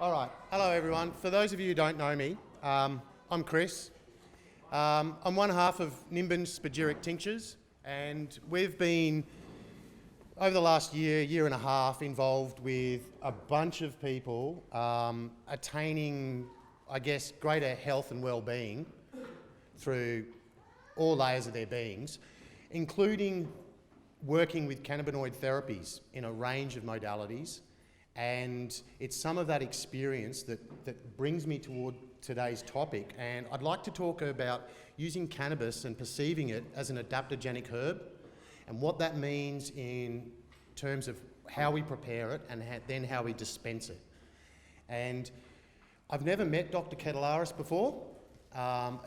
All right. Hello, everyone. For those of you who don't know me, I'm Chris. I'm one half of Nimbin spagyric tinctures, and we've been, over the last year and a half, involved with a bunch of people attaining, I guess, greater health and well-being through all layers of their beings, including working with cannabinoid therapies in a range of modalities. And it's some of that experience that brings me toward today's topic. And I'd like to talk about using cannabis and perceiving it as an adaptogenic herb and what that means in terms of how we prepare it and then how we dispense it. And I've never met Dr. Cannabi's before.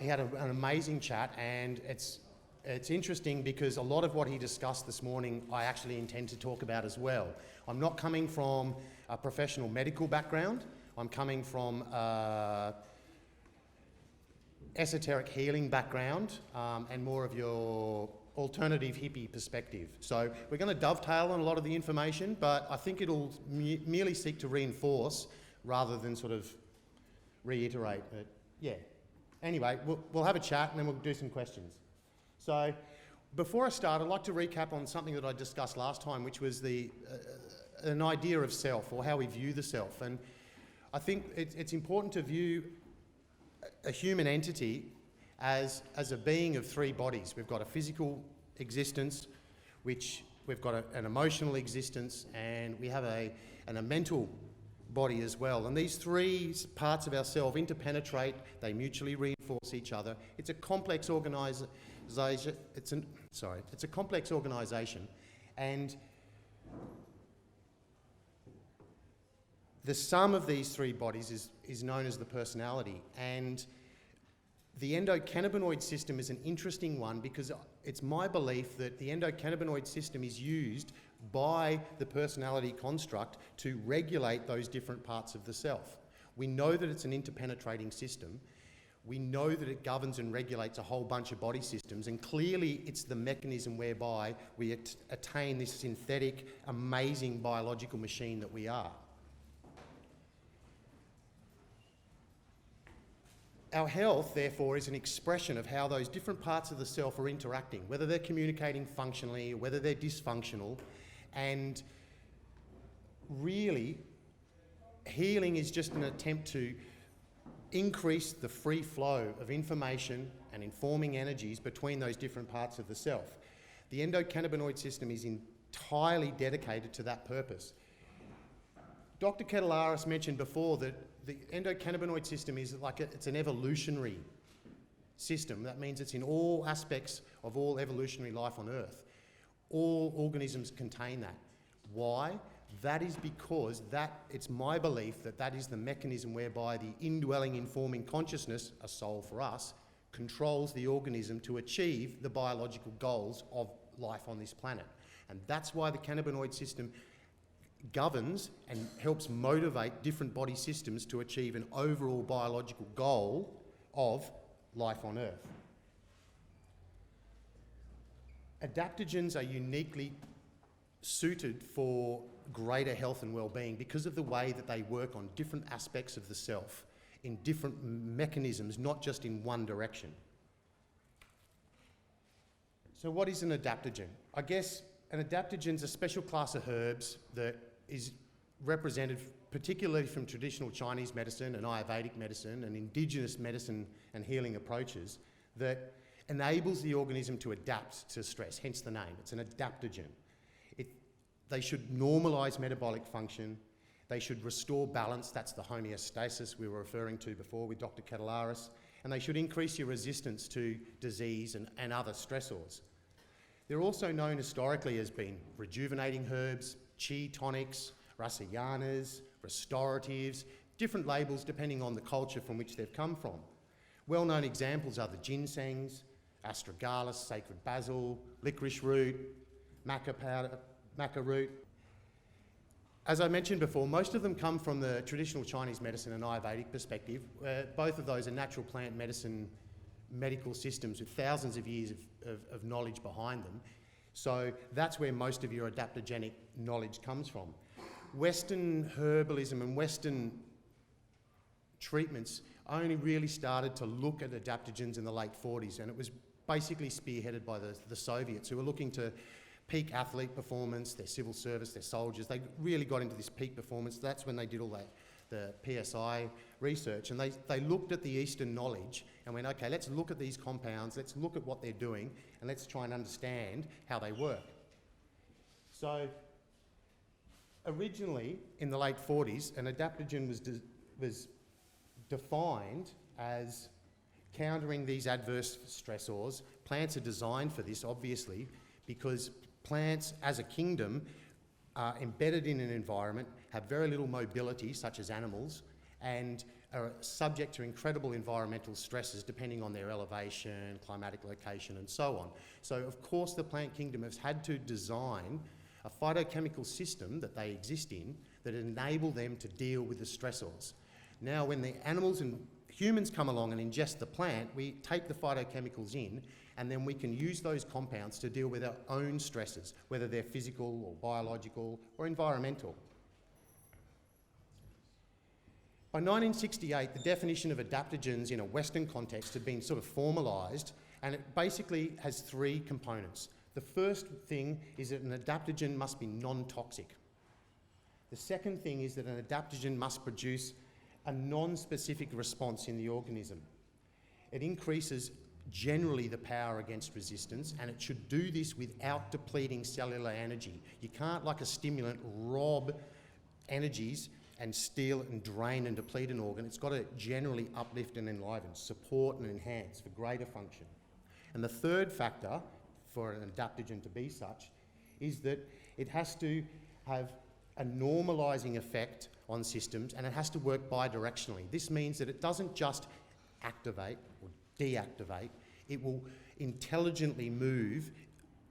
He had an amazing chat, and it's interesting because a lot of what he discussed this morning I actually intend to talk about as well. I'm not coming from a professional medical background. I'm coming from an esoteric healing background and more of your alternative hippie perspective. So we're going to dovetail on a lot of the information, but I think it'll merely seek to reinforce rather than sort of reiterate it. Yeah. Anyway, we'll have a chat and then we'll do some questions. So before I start, I'd like to recap on something that I discussed last time, which was an idea of self, or how we view the self. And I think it's important to view a human entity as a being of three bodies. We've got a physical existence, which we've got an emotional existence, and we have a mental body as well. And these three parts of ourselves interpenetrate, they mutually reinforce each other. It's a complex organisation. It's a complex organisation, and the sum of these three bodies is known as the personality. And the endocannabinoid system is an interesting one because it's my belief that the endocannabinoid system is used by the personality construct to regulate those different parts of the self. We know that it's an interpenetrating system. We know that it governs and regulates a whole bunch of body systems, and clearly it's the mechanism whereby we attain this synthetic, amazing biological machine that we are. Our health, therefore, is an expression of how those different parts of the self are interacting, whether they're communicating functionally or whether they're dysfunctional. And really, healing is just an attempt to increase the free flow of information and informing energies between those different parts of the self. The endocannabinoid system is entirely dedicated to that purpose. Dr. Cannabi's mentioned before that the endocannabinoid system is it's an evolutionary system. That means it's in all aspects of all evolutionary life on Earth. All organisms contain that. Why? That is because it's my belief that is the mechanism whereby the indwelling informing consciousness, a soul for us, controls the organism to achieve the biological goals of life on this planet. And that's why the cannabinoid system governs and helps motivate different body systems to achieve an overall biological goal of life on Earth. Adaptogens are uniquely suited for greater health and well-being because of the way that they work on different aspects of the self in different mechanisms, not just in one direction. So what is an adaptogen? I guess an adaptogen is a special class of herbs that is represented particularly from traditional Chinese medicine and Ayurvedic medicine and indigenous medicine and healing approaches that enables the organism to adapt to stress, hence the name. It's an adaptogen. They should normalise metabolic function. They should restore balance. That's the homeostasis we were referring to before with Dr. Cannabi's. And they should increase your resistance to disease and other stressors. They're also known historically as being rejuvenating herbs, chi tonics, rasayanas, restoratives, different labels depending on the culture from which they've come from. Well-known examples are the ginsengs, astragalus, sacred basil, licorice root, maca root. As I mentioned before, most of them come from the traditional Chinese medicine and Ayurvedic perspective. Both of those are natural plant medicine medical systems with thousands of years of knowledge behind them. So that's where most of your adaptogenic knowledge comes from. Western herbalism and Western treatments only really started to look at adaptogens in the late 40s, and it was basically spearheaded by the Soviets, who were looking to peak athlete performance, their civil service, their soldiers. They really got into this peak performance. That's when they did all that, the PSI research, and they looked at the Eastern knowledge and went, okay, let's look at these compounds, let's look at what they're doing, and let's try and understand how they work. So originally, in the late 40s, an adaptogen was defined as countering these adverse stressors. Plants are designed for this, obviously, because plants as a kingdom are embedded in an environment, have very little mobility, such as animals, and are subject to incredible environmental stresses depending on their elevation, climatic location, and so on. So, of course, the plant kingdom has had to design a phytochemical system that they exist in that enable them to deal with the stressors. Now, when the animals and humans come along and ingest the plant, we take the phytochemicals in, and then we can use those compounds to deal with our own stresses, whether they're physical or biological or environmental. By 1968, the definition of adaptogens in a Western context had been sort of formalised, and it basically has three components. The first thing is that an adaptogen must be non-toxic. The second thing is that an adaptogen must produce a non-specific response in the organism. It increases generally the power against resistance, and it should do this without depleting cellular energy. You can't, like a stimulant, rob energies and steal and drain and deplete an organ. It's got to generally uplift and enliven, support and enhance for greater function. And the third factor for an adaptogen to be such is that it has to have a normalising effect on systems, and it has to work bidirectionally. This means that it doesn't just activate or deactivate, it will intelligently move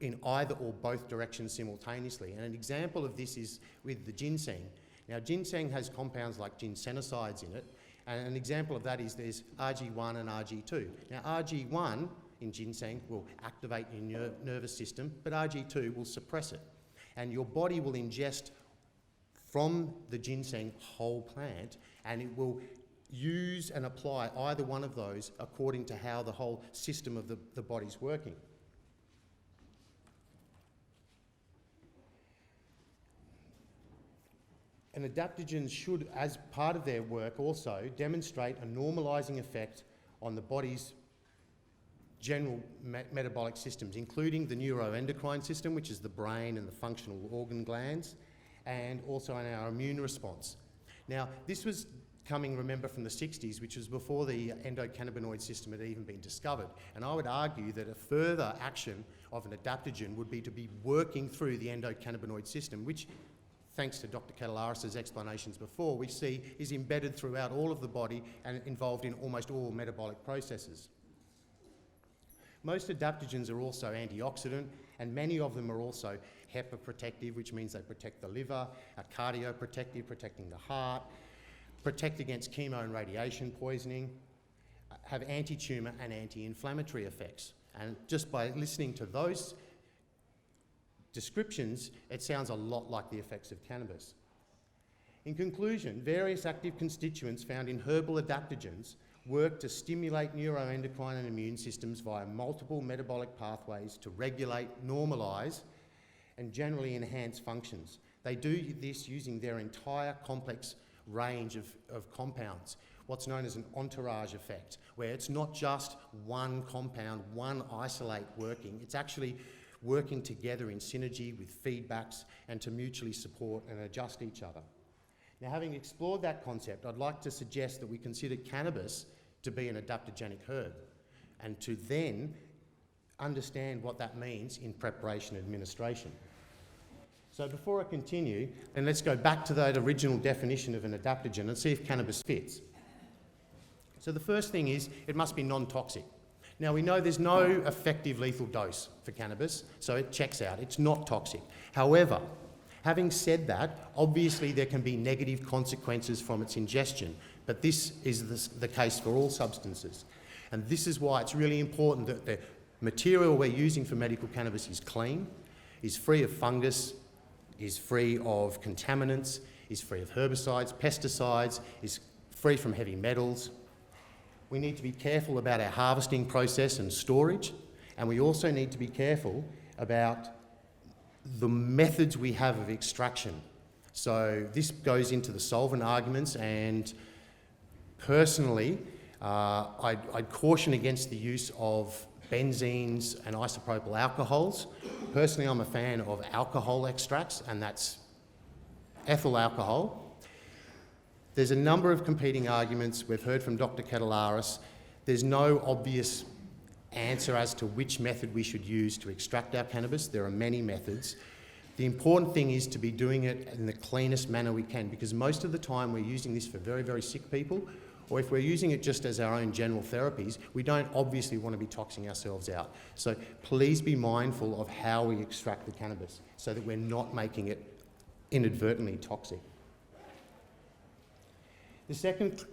in either or both directions simultaneously. And an example of this is with the ginseng. Now, ginseng has compounds like ginsenosides in it, and an example of that is there's RG1 and RG2. Now, RG1 in ginseng will activate your nervous system, but RG2 will suppress it. And your body will ingest from the ginseng whole plant, and it will use and apply either one of those according to how the whole system of the body's working. And adaptogens should, as part of their work, also demonstrate a normalising effect on the body's general metabolic systems, including the neuroendocrine system, which is the brain and the functional organ glands, and also in our immune response. Now, this was coming, remember, from the 60s, which was before the endocannabinoid system had even been discovered. And I would argue that a further action of an adaptogen would be to be working through the endocannabinoid system, which, thanks to Dr. Catalaris's explanations before, we see is embedded throughout all of the body and involved in almost all metabolic processes. Most adaptogens are also antioxidant, and many of them are also hepaprotective, which means they protect the liver, are cardioprotective, protecting the heart, protect against chemo and radiation poisoning, have anti-tumour and anti-inflammatory effects. And just by listening to those descriptions, it sounds a lot like the effects of cannabis. In conclusion, various active constituents found in herbal adaptogens work to stimulate neuroendocrine and immune systems via multiple metabolic pathways to regulate, normalise, and generally enhance functions. They do this using their entire complex range of compounds, what's known as an entourage effect, where it's not just one compound, one isolate working, it's actually working together in synergy with feedbacks and to mutually support and adjust each other. Now, having explored that concept, I'd like to suggest that we consider cannabis to be an adaptogenic herb, and to then understand what that means in preparation and administration. So before I continue, then let's go back to that original definition of an adaptogen and see if cannabis fits. So the first thing is it must be non-toxic. Now, we know there's no effective lethal dose for cannabis, so it checks out. It's not toxic. However, having said that, obviously there can be negative consequences from its ingestion, but this is the case for all substances. And this is why it's really important that the material we're using for medical cannabis is clean, is free of fungus, is free of contaminants, is free of herbicides, pesticides, is free from heavy metals. We need to be careful about our harvesting process and storage, and we also need to be careful about the methods we have of extraction. So this goes into the solvent arguments, and personally, I'd caution against the use of benzenes and isopropyl alcohols. Personally, I'm a fan of alcohol extracts, and that's ethyl alcohol. There's a number of competing arguments. We've heard from Dr. Catalaris. There's no obvious answer as to which method we should use to extract our cannabis. There are many methods. The important thing is to be doing it in the cleanest manner we can, because most of the time we're using this for very, very sick people, or if we're using it just as our own general therapies, we don't obviously want to be toxing ourselves out. So please be mindful of how we extract the cannabis so that we're not making it inadvertently toxic. The second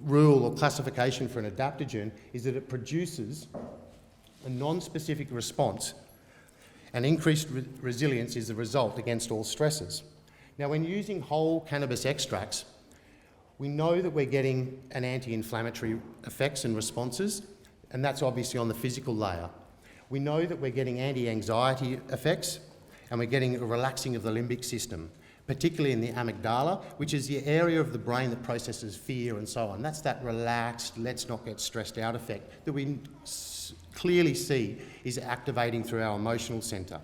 rule or classification for an adaptogen is that it produces a non-specific response, and increased resilience is the result against all stresses. Now, when using whole cannabis extracts, we know that we're getting an anti-inflammatory effects and responses, and that's obviously on the physical layer. We know that we're getting anti-anxiety effects, and we're getting a relaxing of the limbic system, particularly in the amygdala, which is the area of the brain that processes fear and so on. That's that relaxed, let's not get stressed out effect that we clearly see is activating through our emotional centre.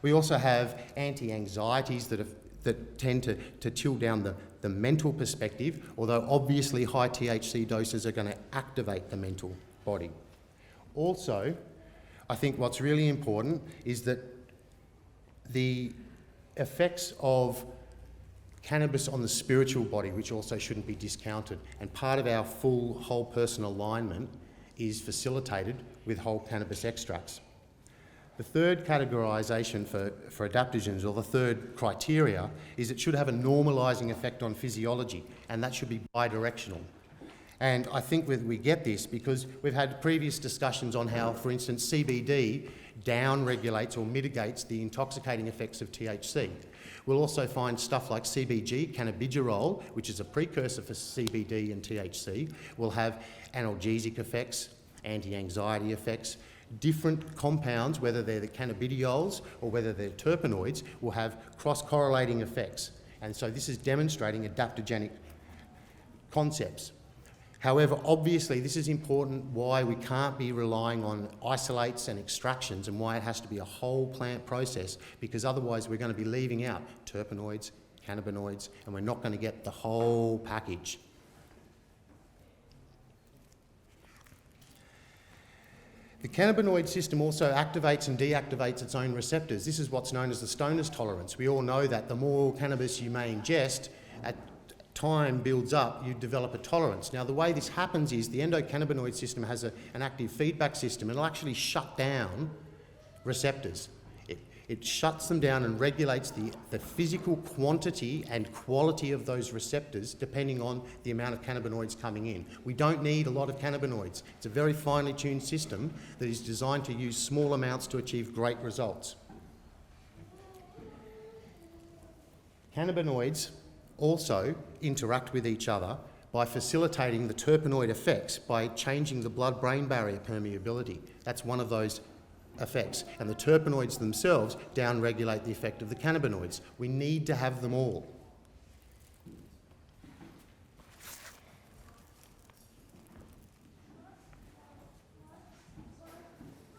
We also have anti-anxieties that tend to chill down the mental perspective, although obviously high THC doses are going to activate the mental body. Also, I think what's really important is that the effects of cannabis on the spiritual body, which also shouldn't be discounted, and part of our full whole person alignment is facilitated with whole cannabis extracts. The third categorisation for adaptogens, or the third criteria, is it should have a normalising effect on physiology, and that should be bidirectional. And I think we get this because we've had previous discussions on how, for instance, CBD down-regulates or mitigates the intoxicating effects of THC. We'll also find stuff like CBG, cannabidiol, which is a precursor for CBD and THC, will have analgesic effects, anti-anxiety effects. Different compounds, whether they're the cannabidiols or whether they're terpenoids, will have cross-correlating effects. And so this is demonstrating adaptogenic concepts. However, obviously, this is important why we can't be relying on isolates and extractions, and why it has to be a whole plant process, because otherwise we're going to be leaving out terpenoids, cannabinoids, and we're not going to get the whole package. The cannabinoid system also activates and deactivates its own receptors. This is what's known as the stoner's tolerance. We all know that the more cannabis you may ingest, at time builds up, you develop a tolerance. Now, the way this happens is the endocannabinoid system has an active feedback system. It'll actually shut down receptors. It shuts them down and regulates the physical quantity and quality of those receptors depending on the amount of cannabinoids coming in. We don't need a lot of cannabinoids. It's a very finely tuned system that is designed to use small amounts to achieve great results. Cannabinoids also interact with each other by facilitating the terpenoid effects by changing the blood-brain barrier permeability. That's one of those effects. And the terpenoids themselves down-regulate the effect of the cannabinoids. We need to have them all.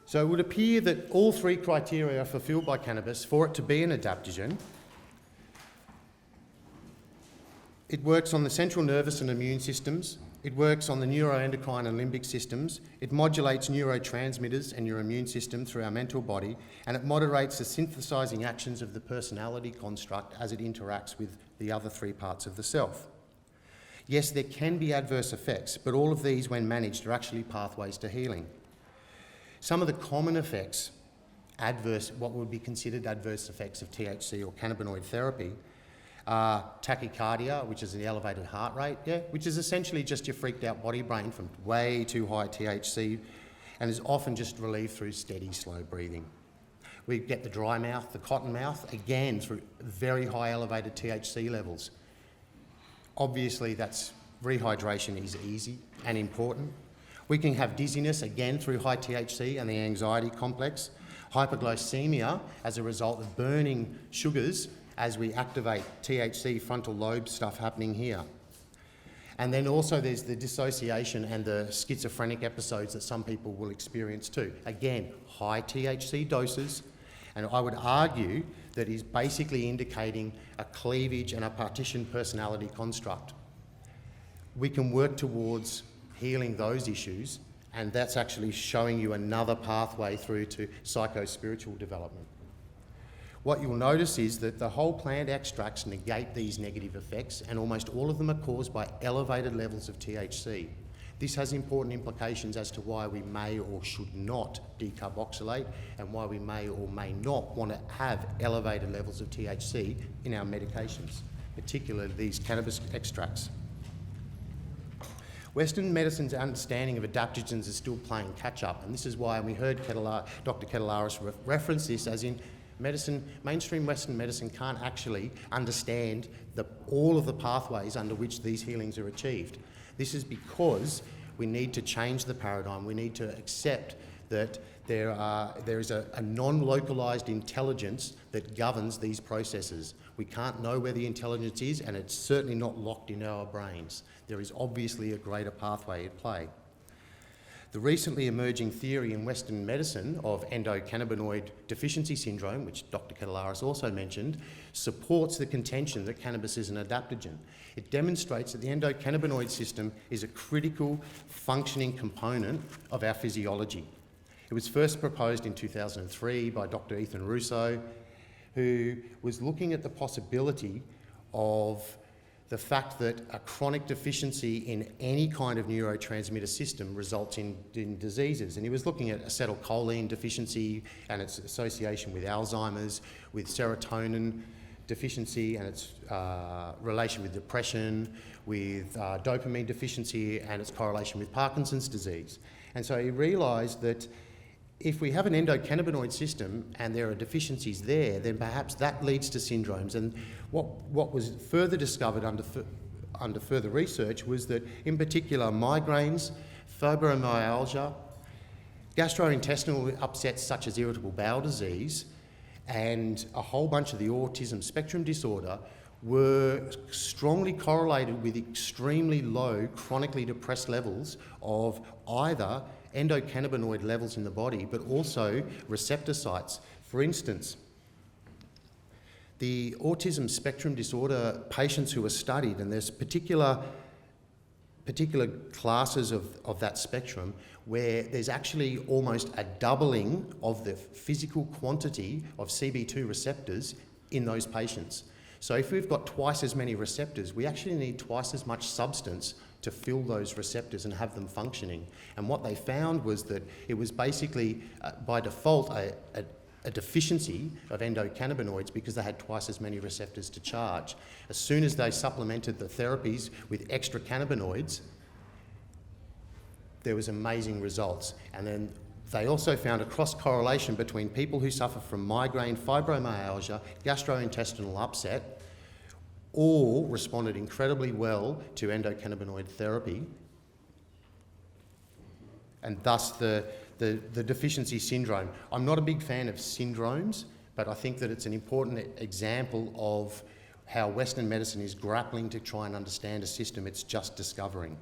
So it would appear that all three criteria are fulfilled by cannabis for it to be an adaptogen. It works on the central nervous and immune systems. It works on the neuroendocrine and limbic systems. It modulates neurotransmitters and your immune system through our mental body, and it moderates the synthesizing actions of the personality construct as it interacts with the other three parts of the self. Yes, there can be adverse effects, but all of these, when managed, are actually pathways to healing. Some of the common effects, what would be considered adverse effects of THC or cannabinoid therapy, tachycardia, which is an elevated heart rate, which is essentially just your freaked out body brain from way too high THC, and is often just relieved through steady, slow breathing. We get the dry mouth, the cotton mouth, again through very high elevated THC levels. Obviously that's rehydration is easy and important. We can have dizziness, again, through high THC and the anxiety complex. Hypoglycemia as a result of burning sugars as we activate THC frontal lobe stuff happening here. And then also there's the dissociation and the schizophrenic episodes that some people will experience too. Again, high THC doses, and I would argue that is basically indicating a cleavage and a partition personality construct. We can work towards healing those issues, and that's actually showing you another pathway through to psycho-spiritual development. What you'll notice is that the whole plant extracts negate these negative effects, and almost all of them are caused by elevated levels of THC. This has important implications as to why we may or should not decarboxylate, and why we may or may not want to have elevated levels of THC in our medications, particularly these cannabis extracts. Western medicine's understanding of adaptogens is still playing catch-up, and this is why we heard Dr. Kettelaris reference this as in medicine, mainstream Western medicine can't actually understand all of the pathways under which these healings are achieved. This is because we need to change the paradigm. We need to accept that there is a non-localised intelligence that governs these processes. We can't know where the intelligence is, and it's certainly not locked in our brains. There is obviously a greater pathway at play. The recently emerging theory in Western medicine of endocannabinoid deficiency syndrome, which Dr. Kettelaris also mentioned, supports the contention that cannabis is an adaptogen. It demonstrates that the endocannabinoid system is a critical functioning component of our physiology. It was first proposed in 2003 by Dr. Ethan Russo, who was looking at the possibility of the fact that a chronic deficiency in any kind of neurotransmitter system results in diseases. And he was looking at acetylcholine deficiency and its association with Alzheimer's, with serotonin deficiency and its relation with depression, with dopamine deficiency and its correlation with Parkinson's disease. And so he realised that if we have an endocannabinoid system and there are deficiencies there, then perhaps that leads to syndromes. And what was further discovered under further research was that, in particular, migraines, fibromyalgia, gastrointestinal upsets such as irritable bowel disease, and a whole bunch of the autism spectrum disorder were strongly correlated with extremely low, chronically depressed levels of either endocannabinoid levels in the body, but also receptor sites. For instance, the autism spectrum disorder patients who were studied, and there's particular classes of that spectrum where there's actually almost a doubling of the physical quantity of CB2 receptors in those patients. So if we've got twice as many receptors, we actually need twice as much substance to fill those receptors and have them functioning. And what they found was that it was basically, by default, a deficiency of endocannabinoids because they had twice as many receptors to charge. As soon as they supplemented the therapies with extra cannabinoids, there was amazing results. And then they also found a cross-correlation between people who suffer from migraine, fibromyalgia, gastrointestinal upset, all responded incredibly well to endocannabinoid therapy, and thus the deficiency syndrome. I'm not a big fan of syndromes, but I think that it's an important example of how Western medicine is grappling to try and understand a system it's just discovering.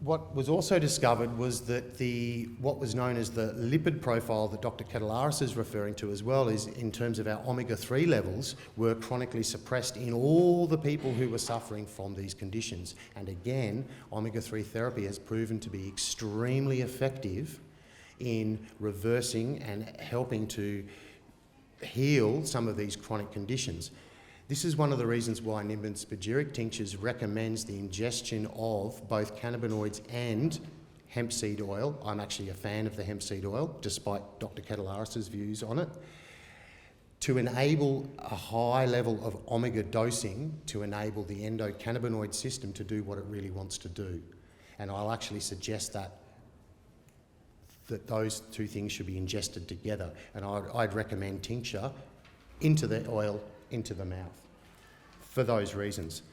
What was also discovered was that what was known as the lipid profile that Dr. Kettelaris is referring to as well is in terms of our omega-3 levels were chronically suppressed in all the people who were suffering from these conditions. And again, omega-3 therapy has proven to be extremely effective in reversing and helping to heal some of these chronic conditions. This is one of the reasons why Nimbin spagyric tinctures recommends the ingestion of both cannabinoids and hemp seed oil. I'm actually a fan of the hemp seed oil, despite Dr. Kettelaris's views on it, to enable a high level of omega dosing to enable the endocannabinoid system to do what it really wants to do. And I'll actually suggest that those two things should be ingested together. And I'd recommend tincture into the oil, into the mouth, for those reasons.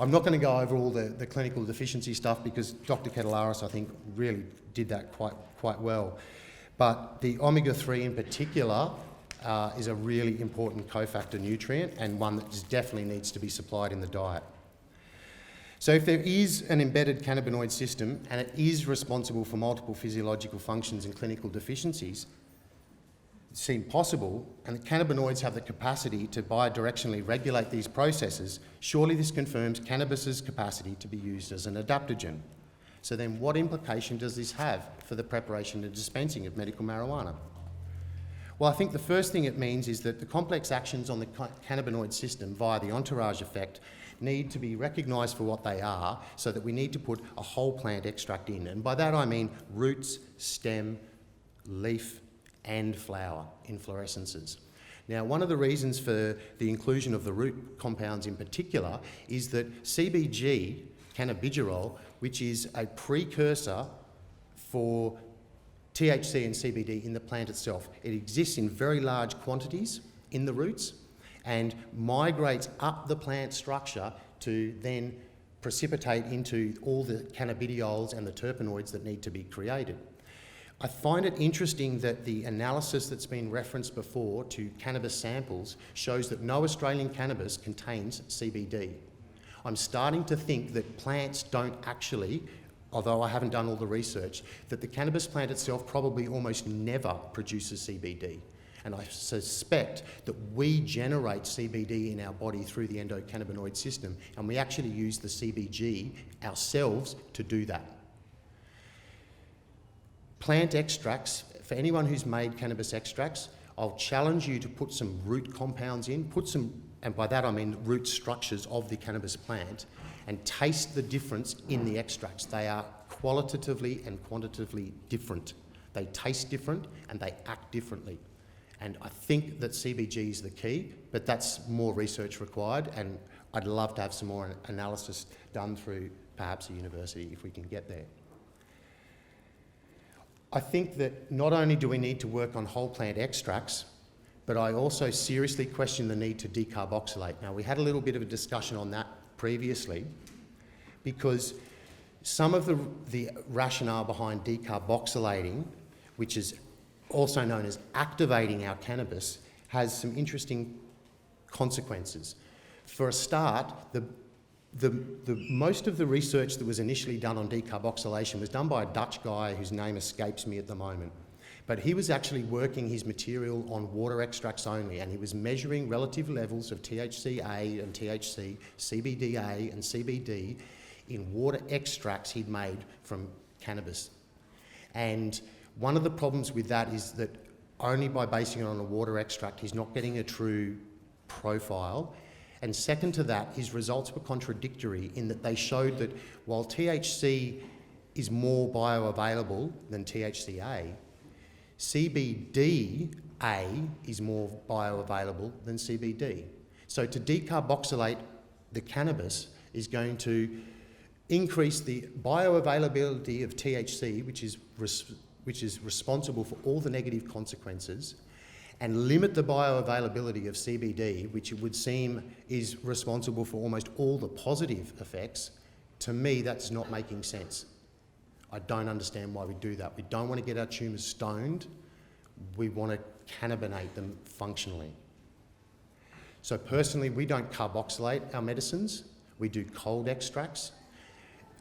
I'm not going to go over all the clinical deficiency stuff because Dr. Ketelaris, I think, really did that quite well. But the omega-3 in particular is a really important cofactor nutrient and one that just definitely needs to be supplied in the diet. So if there is an embedded cannabinoid system and it is responsible for multiple physiological functions and clinical deficiencies, seem possible, and the cannabinoids have the capacity to bidirectionally regulate these processes, surely this confirms cannabis's capacity to be used as an adaptogen. So then what implication does this have for the preparation and dispensing of medical marijuana? Well, I think the first thing it means is that the complex actions on the cannabinoid system via the entourage effect need to be recognised for what they are, so that we need to put a whole plant extract in. And by that I mean roots, stem, leaf, and flower inflorescences. Now, one of the reasons for the inclusion of the root compounds in particular is that CBG, cannabigerol, which is a precursor for THC and CBD in the plant itself, it exists in very large quantities in the roots and migrates up the plant structure to then precipitate into all the cannabidiols and the terpenoids that need to be created. I find it interesting that the analysis that's been referenced before to cannabis samples shows that no Australian cannabis contains CBD. I'm starting to think that plants don't actually, although I haven't done all the research, that the cannabis plant itself probably almost never produces CBD. And I suspect that we generate CBD in our body through the endocannabinoid system, and we actually use the CBG ourselves to do that. Plant extracts, for anyone who's made cannabis extracts, I'll challenge you to put some root compounds in, and by that I mean root structures of the cannabis plant, and taste the difference in the extracts. They are qualitatively and quantitatively different. They taste different and they act differently. And I think that CBG is the key, but that's more research required, and I'd love to have some more analysis done through perhaps a university if we can get there. I think that not only do we need to work on whole plant extracts, but I also seriously question the need to decarboxylate. Now, we had a little bit of a discussion on that previously, because some of the rationale behind decarboxylating, which is also known as activating our cannabis, has some interesting consequences. For a start, most of the research that was initially done on decarboxylation was done by a Dutch guy whose name escapes me at the moment. But he was actually working his material on water extracts only, and he was measuring relative levels of THC-A and THC, CBD-A and CBD in water extracts he'd made from cannabis. And one of the problems with that is that only by basing it on a water extract, he's not getting a true profile. And second to that, his results were contradictory in that they showed that while THC is more bioavailable than THC-A, CBD-A is more bioavailable than CBD. So to decarboxylate the cannabis is going to increase the bioavailability of THC, which is responsible for all the negative consequences, and limit the bioavailability of CBD, which it would seem is responsible for almost all the positive effects. To me, that's not making sense. I don't understand why we do that. We don't want to get our tumours stoned. We want to cannabinate them functionally. So personally, we don't carboxylate our medicines. We do cold extracts.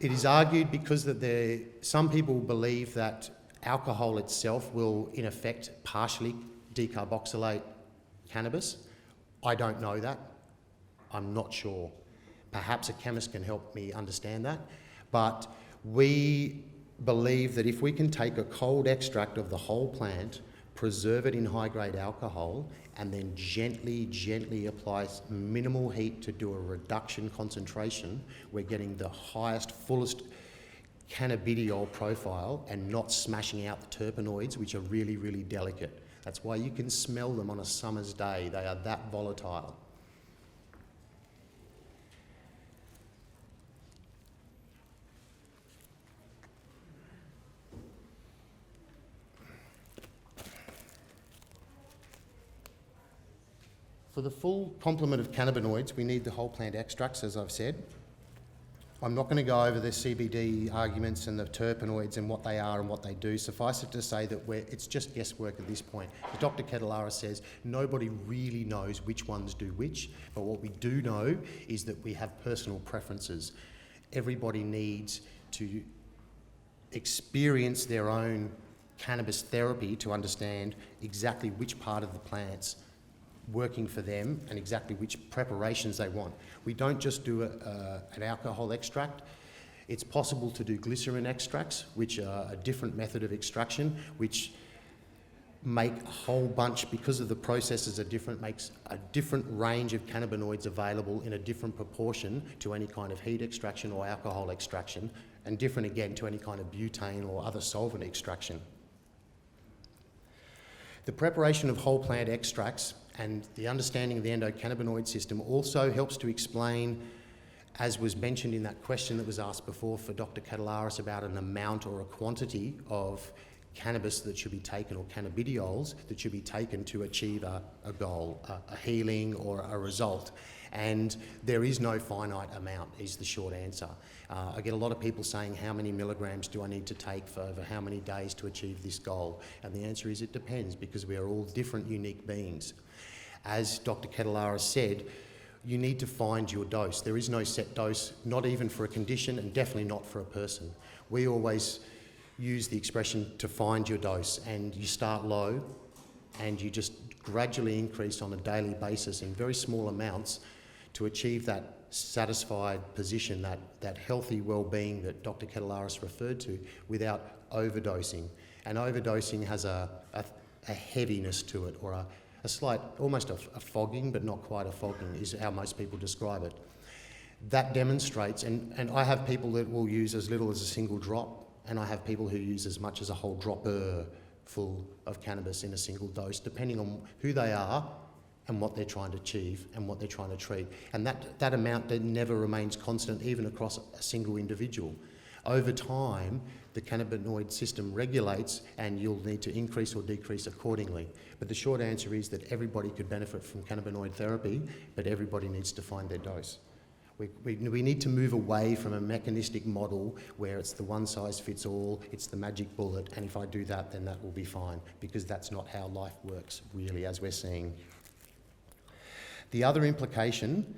It is argued because that some people believe that alcohol itself will, in effect, partially decarboxylate cannabis. I don't know that. I'm not sure. Perhaps a chemist can help me understand that. But we believe that if we can take a cold extract of the whole plant, preserve it in high-grade alcohol, and then gently apply minimal heat to do a reduction concentration, we're getting the highest, fullest cannabidiol profile and not smashing out the terpenoids, which are really, really delicate. That's why you can smell them on a summer's day. They are that volatile. For the full complement of cannabinoids, we need the whole plant extracts, as I've said. I'm not going to go over the CBD arguments and the terpenoids and what they are and what they do. Suffice it to say that it's just guesswork at this point. As Dr. Kettelaris says, nobody really knows which ones do which, but what we do know is that we have personal preferences. Everybody needs to experience their own cannabis therapy to understand exactly which part of the plant's working for them and exactly which preparations they want. We don't just do an alcohol extract. It's possible to do glycerin extracts, which are a different method of extraction, which make a whole bunch, because of the processes are different, makes a different range of cannabinoids available in a different proportion to any kind of heat extraction or alcohol extraction, and different again to any kind of butane or other solvent extraction. The preparation of whole plant extracts and the understanding of the endocannabinoid system also helps to explain, as was mentioned in that question that was asked before for Dr. Kettelaris about an amount or a quantity of cannabis that should be taken, or cannabidiols that should be taken to achieve a goal, a healing or a result. And there is no finite amount, is the short answer. I get a lot of people saying, how many milligrams do I need to take for over how many days to achieve this goal? And the answer is it depends, because we are all different, unique beings. As Dr. Kettelaris said, you need to find your dose. There is no set dose, not even for a condition and definitely not for a person. We always use the expression to find your dose, and you start low and you just gradually increase on a daily basis in very small amounts to achieve that satisfied position, that healthy well-being that Dr. Kettelaris referred to, without overdosing. And overdosing has a heaviness to it, or a slight, almost a fogging, but not quite a fogging, is how most people describe it. That demonstrates, and I have people that will use as little as a single drop, and I have people who use as much as a whole dropper full of cannabis in a single dose, depending on who they are and what they're trying to achieve and what they're trying to treat. And that amount that never remains constant, even across a single individual. Over time, the cannabinoid system regulates, and you'll need to increase or decrease accordingly. But the short answer is that everybody could benefit from cannabinoid therapy, but everybody needs to find their dose. We need to move away from a mechanistic model where it's the one size fits all, it's the magic bullet, and if I do that, then that will be fine, because that's not how life works, really, as we're seeing. The other implication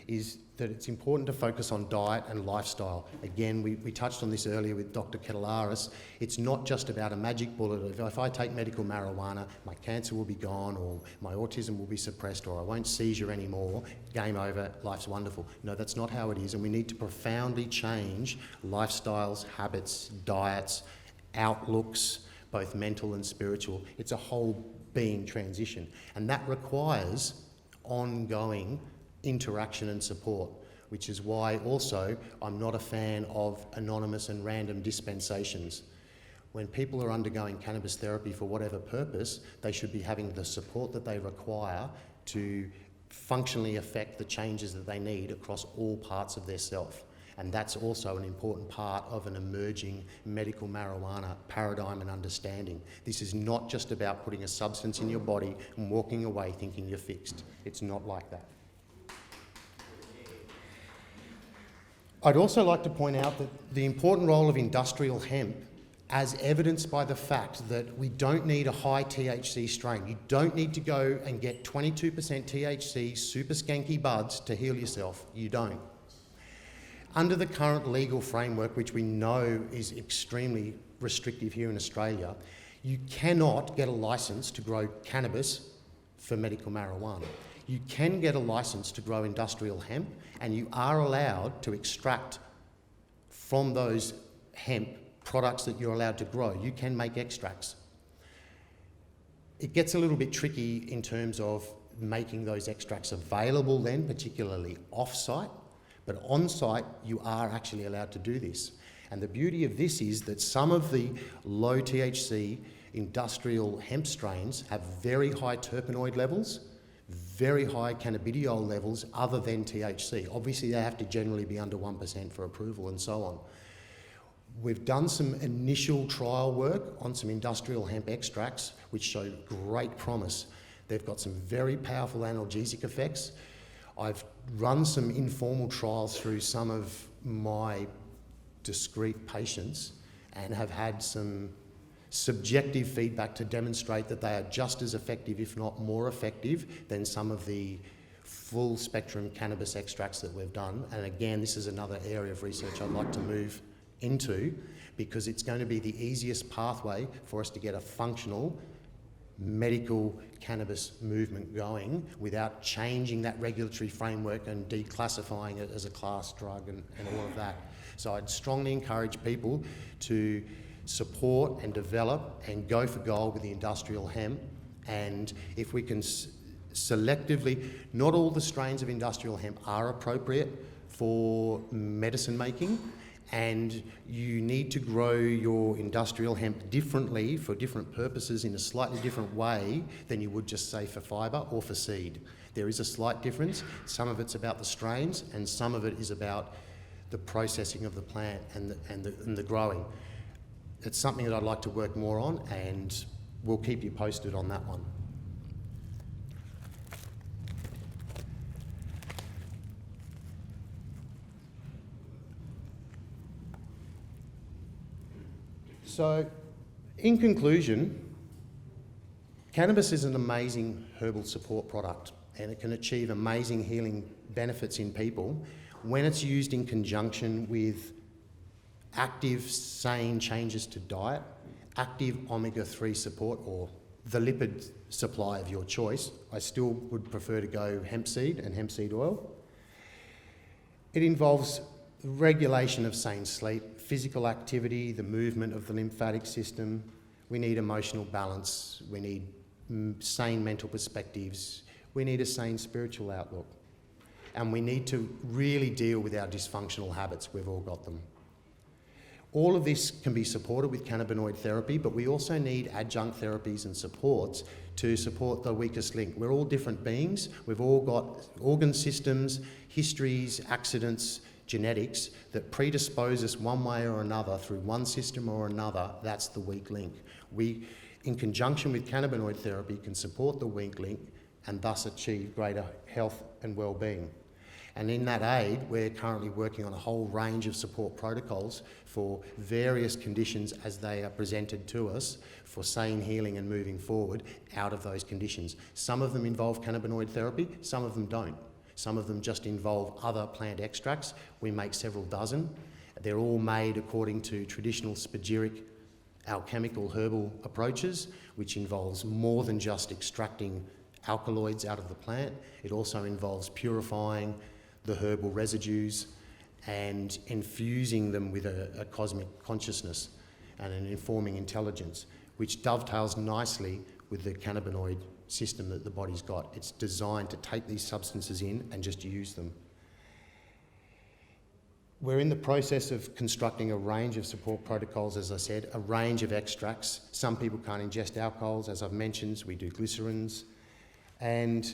is that it's important to focus on diet and lifestyle. Again, we touched on this earlier with Dr. Kettelaris. It's not just about a magic bullet. If I take medical marijuana, my cancer will be gone, or my autism will be suppressed, or I won't seizure anymore, game over, life's wonderful. No, that's not how it is, and we need to profoundly change lifestyles, habits, diets, outlooks, both mental and spiritual. It's a whole being transition, and that requires ongoing interaction and support, which is why also I'm not a fan of anonymous and random dispensations. When people are undergoing cannabis therapy for whatever purpose, they should be having the support that they require to functionally affect the changes that they need across all parts of their self. And that's also an important part of an emerging medical marijuana paradigm and understanding. This is not just about putting a substance in your body and walking away thinking you're fixed. It's not like that. I'd also like to point out that the important role of industrial hemp, as evidenced by the fact that we don't need a high THC strain. You don't need to go and get 22% THC super skanky buds to heal yourself. You don't. Under the current legal framework, which we know is extremely restrictive here in Australia, you cannot get a licence to grow cannabis for medical marijuana. You can get a licence to grow industrial hemp, and you are allowed to extract from those hemp products that you're allowed to grow. You can make extracts. It gets a little bit tricky in terms of making those extracts available then, particularly off-site, but on-site you are actually allowed to do this. And the beauty of this is that some of the low THC industrial hemp strains have very high terpenoid levels, very high cannabidiol levels other than THC. Obviously they have to generally be under 1% for approval and so on. We've done some initial trial work on some industrial hemp extracts which show great promise. They've got some very powerful analgesic effects. I've run some informal trials through some of my discrete patients and have had some subjective feedback to demonstrate that they are just as effective, if not more effective, than some of the full spectrum cannabis extracts that we've done. And again, this is another area of research I'd like to move into, because it's going to be the easiest pathway for us to get a functional medical cannabis movement going without changing that regulatory framework and declassifying it as a class drug and all of that. So I'd strongly encourage people to support and develop and go for gold with the industrial hemp. And if we can selectively, not all the strains of industrial hemp are appropriate for medicine making, and you need to grow your industrial hemp differently for different purposes in a slightly different way than you would just say for fibre or for seed. There is a slight difference. Some of it's about the strains and some of it is about the processing of the plant and the growing. It's something that I'd like to work more on, and we'll keep you posted on that one. So, in conclusion, cannabis is an amazing herbal support product, and it can achieve amazing healing benefits in people when it's used in conjunction with active, sane changes to diet, active omega-3 support, or the lipid supply of your choice. I still would prefer to go hemp seed and hemp seed oil. It involves regulation of sane sleep, physical activity, the movement of the lymphatic system. We need emotional balance. We need sane mental perspectives. We need a sane spiritual outlook. And we need to really deal with our dysfunctional habits. We've all got them. All of this can be supported with cannabinoid therapy, but we also need adjunct therapies and supports to support the weakest link. We're all different beings. We've all got organ systems, histories, accidents, genetics that predispose us one way or another through one system or another. That's the weak link. We, in conjunction with cannabinoid therapy, can support the weak link and thus achieve greater health and well-being. And in that aid, we're currently working on a whole range of support protocols for various conditions as they are presented to us for sane healing and moving forward out of those conditions. Some of them involve cannabinoid therapy, some of them don't. Some of them just involve other plant extracts. We make several dozen. They're all made according to traditional spagyric alchemical herbal approaches, which involves more than just extracting alkaloids out of the plant. It also involves purifying the herbal residues and infusing them with a cosmic consciousness and an informing intelligence, which dovetails nicely with the cannabinoid system that the body's got. It's designed to take these substances in and just use them. We're in the process of constructing a range of support protocols, as I said, a range of extracts. Some people can't ingest alcohols, as I've mentioned, we do glycerins. And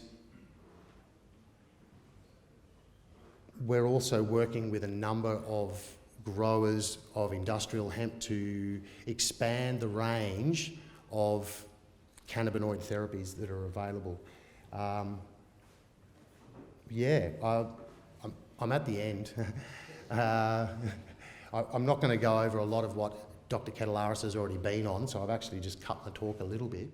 we're also working with a number of growers of industrial hemp to expand the range of cannabinoid therapies that are available. I'm at the end. I'm not going to go over a lot of what Dr. Kettelaris has already been on, so I've actually just cut the talk a little bit.